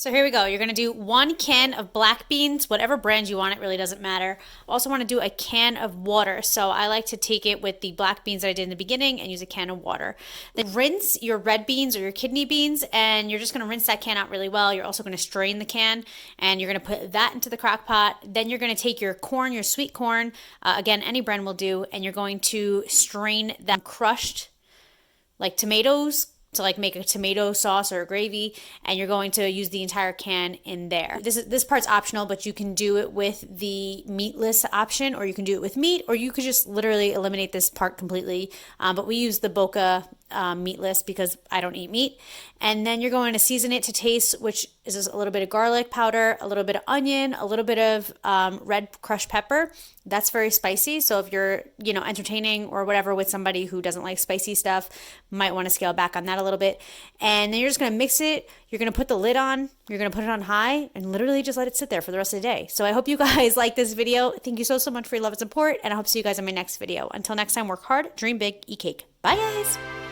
So here we go. You're going to do 1 can of black beans, whatever brand you want, it really doesn't matter. Also want to do a can of water. So I like to take it with the black beans that I did in the beginning and use a can of water. Then rinse your red beans or your kidney beans, and you're just going to rinse that can out really well. You're also going to strain the can, and you're going to put that into the crock pot. Then you're going to take your corn, your sweet corn, again, any brand will do, and you're going to strain them crushed like tomatoes to like make a tomato sauce or a gravy, and you're going to use the entire can in there. This part's optional, but you can do it with the meatless option, or you can do it with meat, or you could just literally eliminate this part completely. But we use the Boca meatless because I don't eat meat. And then you're going to season it to taste, which is just a little bit of garlic powder, a little bit of onion, a little bit of red crushed pepper. That's very spicy. So if you're, entertaining or whatever with somebody who doesn't like spicy stuff, might want to scale back on that a little bit. And then you're just going to mix it. You're going to put the lid on. You're going to put it on high and literally just let it sit there for the rest of the day. So I hope you guys like this video. Thank you so much for your love and support. And I hope to see you guys in my next video. Until next time, work hard, dream big, eat cake. Bye guys.